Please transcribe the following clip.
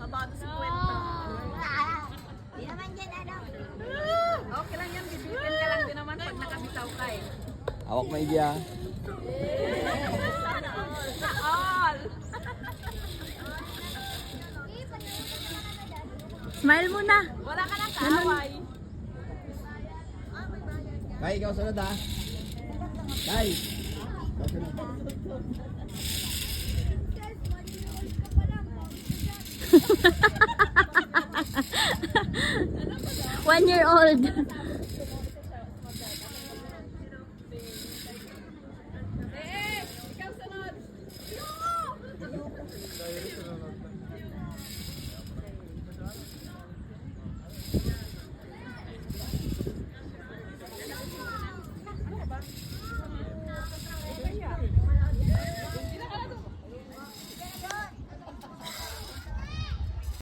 About 50. Di naman dyan ano. Okay lang yan, bibigyan ka lang din naman pag nakabitaw ka eh. Hawak mo Iggy ah. Sana all. Sa all. Smile muna. Wala ka nang kaaway. Kai, ikaw sunod ah. Kai. Ikaw sunod. 1 year old.